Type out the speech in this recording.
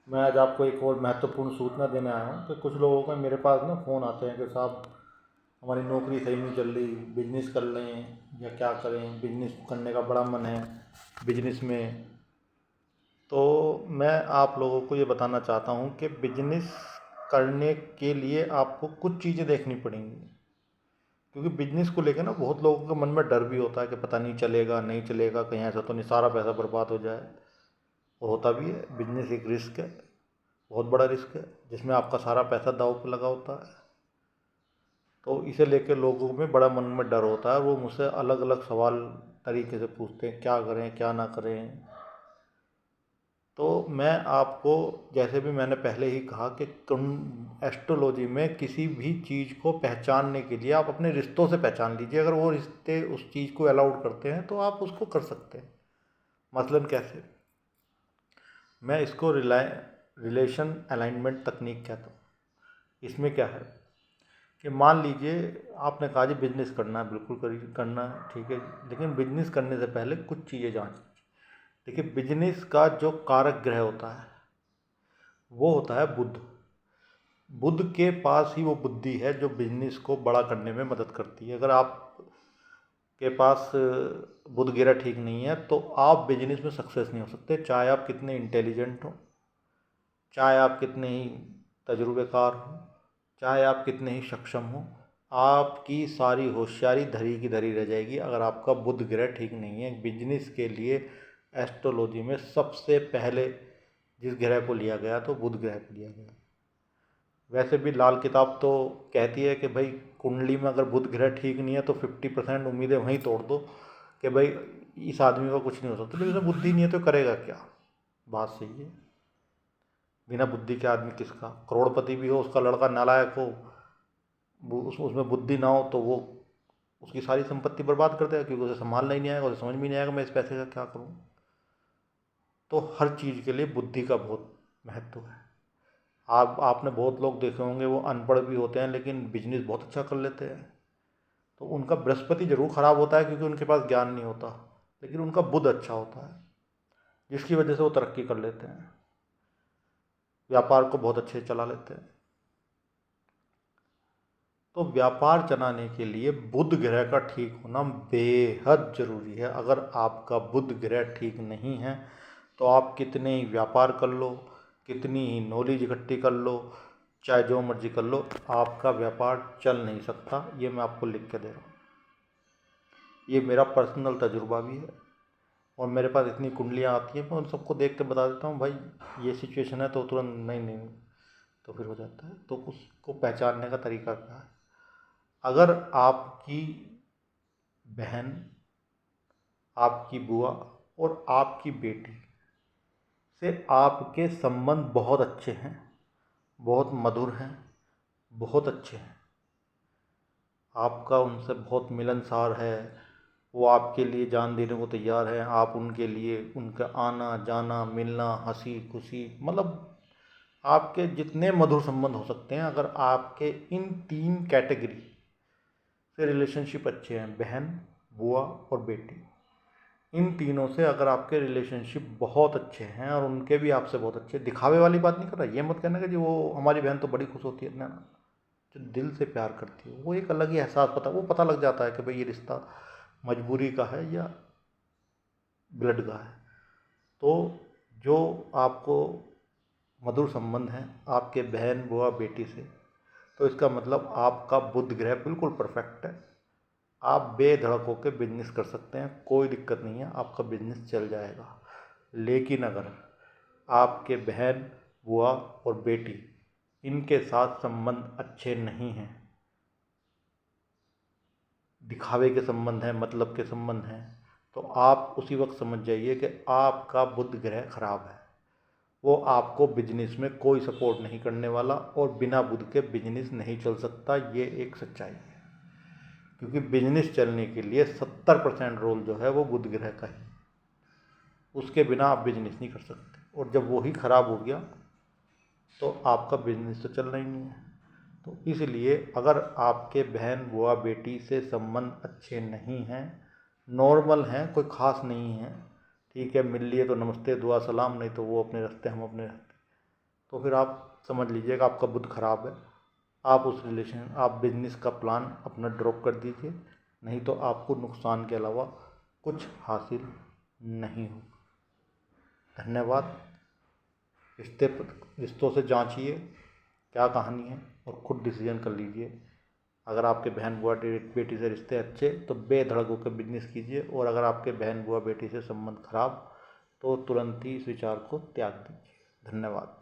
मैं आज आपको एक और महत्वपूर्ण सूचना देने आया हूँ कि कुछ लोगों का मेरे पास ना फ़ोन आते हैं कि साहब हमारी नौकरी सही नहीं चल रही, बिजनेस कर लें या क्या करें, बिजनेस करने का बड़ा मन है बिजनेस में। तो मैं आप लोगों को ये बताना चाहता हूँ कि बिजनेस करने के लिए आपको कुछ चीज़ें देखनी पड़ेंगी, क्योंकि बिजनेस को लेकर ना बहुत लोगों के मन में डर भी होता है कि पता नहीं चलेगा नहीं चलेगा, कहीं ऐसा तो नहीं सारा पैसा बर्बाद हो जाए। और होता भी है, बिजनेस एक रिस्क है, बहुत बड़ा रिस्क है जिसमें आपका सारा पैसा दांव पे लगा होता है। तो इसे लेकर लोगों में बड़ा मन में डर होता है, वो मुझसे अलग अलग सवाल तरीके से पूछते हैं क्या करें क्या ना करें। तो मैं आपको, जैसे भी मैंने पहले ही कहा कि एस्ट्रोलॉजी में किसी भी चीज़ को पहचानने के लिए आप अपने रिश्तों से पहचान लीजिए। अगर वो रिश्ते उस चीज़ को अलाउड करते हैं तो आप उसको कर सकते हैं। मसलन कैसे, मैं इसको रिलेशन अलाइनमेंट तकनीक कहता हूँ। इसमें क्या है कि मान लीजिए आपने कहा जी बिजनेस करना है, बिल्कुल करिए, करना है, ठीक है। लेकिन बिजनेस करने से पहले कुछ चीज़ें जांच लीजिए। देखिए, बिजनेस का जो कारक ग्रह होता है वो होता है बुध। बुध के पास ही वो बुद्धि है जो बिजनेस को बड़ा करने में मदद करती है। अगर आप के पास बुध ग्रह ठीक नहीं है तो आप बिजनेस में सक्सेस नहीं हो सकते, चाहे आप कितने इंटेलिजेंट हो, चाहे आप कितने ही तजुर्बेकार हो, चाहे आप कितने ही सक्षम हो। आपकी सारी होशियारी धरी की धरी रह जाएगी अगर आपका बुध ग्रह ठीक नहीं है। बिजनेस के लिए एस्ट्रोलॉजी में सबसे पहले जिस ग्रह को लिया गया तो बुध ग्रह को लिया गया। वैसे भी लाल किताब तो कहती है कि भाई कुंडली में अगर बुध ग्रह ठीक नहीं है तो 50% उम्मीदें वहीं तोड़ दो कि भाई इस आदमी का कुछ नहीं हो सकता। लेकिन उसमें बुद्धि नहीं है तो करेगा क्या? बात सही है। बिना बुद्धि के आदमी किसका, करोड़पति भी हो उसका लड़का नालायक हो, उसमें बुद्धि ना हो तो वो उसकी सारी संपत्ति बर्बाद कर देगा, क्योंकि उसे संभालना ही नहीं आएगा, उसे समझ में नहीं आएगा मैं इस पैसे का क्या करूँ। तो हर चीज़ के लिए बुद्धि का बहुत महत्व है। आपने बहुत लोग देखे होंगे वो अनपढ़ भी होते हैं लेकिन बिजनेस बहुत अच्छा कर लेते हैं। तो उनका बृहस्पति जरूर खराब होता है क्योंकि उनके पास ज्ञान नहीं होता, लेकिन उनका बुध अच्छा होता है जिसकी वजह से वो तरक्की कर लेते हैं, व्यापार को बहुत अच्छे से चला लेते हैं। तो व्यापार चलाने के लिए बुध ग्रह का ठीक होना बेहद जरूरी है। अगर आपका बुध ग्रह ठीक नहीं है तो आप कितने ही व्यापार कर लो, कितनी ही नॉलेज इकट्ठी कर लो, चाहे जो मर्जी कर लो, आपका व्यापार चल नहीं सकता। ये मैं आपको लिख के दे रहा हूँ, ये मेरा पर्सनल तजुर्बा भी है। और मेरे पास इतनी कुंडलियाँ आती हैं, मैं उन सबको देख के बता देता हूँ भाई ये सिचुएशन है, तो तुरंत नहीं नहीं तो फिर हो जाता है। तो उसको पहचानने का तरीका क्या है? अगर आपकी बहन, आपकी बुआ और आपकी बेटी से आपके संबंध बहुत अच्छे हैं, बहुत मधुर हैं, बहुत अच्छे हैं, आपका उनसे बहुत मिलनसार है, वो आपके लिए जान देने को तैयार है, आप उनके लिए उनका आना जाना मिलना हंसी खुशी, मतलब आपके जितने मधुर संबंध हो सकते हैं, अगर आपके इन 3 कैटेगरी से रिलेशनशिप अच्छे हैं, बहन, बुआ और बेटी, इन तीनों से अगर आपके रिलेशनशिप बहुत अच्छे हैं और उनके भी आपसे बहुत अच्छे, दिखावे वाली बात नहीं कर रहा, ये मत कहना कि जी वो हमारी बहन तो बड़ी खुश होती है, ना ना, जो दिल से प्यार करती है वो एक अलग ही एहसास पता लग जाता है कि भाई ये रिश्ता मजबूरी का है या ब्लड का है। तो जो आपको मधुर संबंध है आपके बहन बुआ बेटी से, तो इसका मतलब आपका बुध ग्रह बिल्कुल परफेक्ट है। आप बेधड़क होकर बिजनेस कर सकते हैं, कोई दिक्कत नहीं है, आपका बिजनेस चल जाएगा। लेकिन अगर आपके बहन बुआ और बेटी इनके साथ संबंध अच्छे नहीं हैं, दिखावे के संबंध हैं, मतलब के संबंध हैं, तो आप उसी वक्त समझ जाइए कि आपका बुध ग्रह खराब है। वो आपको बिजनेस में कोई सपोर्ट नहीं करने वाला और बिना बुध के बिजनेस नहीं चल सकता, ये एक सच्चाई है। क्योंकि बिजनेस चलने के लिए 70% रोल जो है वो बुध ग्रह का है, उसके बिना आप बिजनेस नहीं कर सकते। और जब वो ही खराब हो गया तो आपका बिजनेस तो चलना ही नहीं है। तो इसलिए अगर आपके बहन बुआ बेटी से संबंध अच्छे नहीं हैं, नॉर्मल हैं, कोई ख़ास नहीं है, ठीक है, मिल लिए तो नमस्ते दुआ सलाम, नहीं तो वो अपने रास्ते हम अपने रास्ते, तो फिर आप समझ लीजिएगा आपका बुध खराब है। आप उस रिलेशन आप बिजनेस का प्लान अपना ड्रॉप कर दीजिए, नहीं तो आपको नुकसान के अलावा कुछ हासिल नहीं होगा। धन्यवाद। रिश्तों से जांचिए क्या कहानी है और खुद डिसीजन कर लीजिए। अगर आपके बहन बुआ बेटी से रिश्ते अच्छे तो बेधड़क होकर बिजनेस कीजिए, और अगर आपके बहन बुआ बेटी से संबंध खराब तो तुरंत ही इस विचार को त्याग दीजिए। धन्यवाद।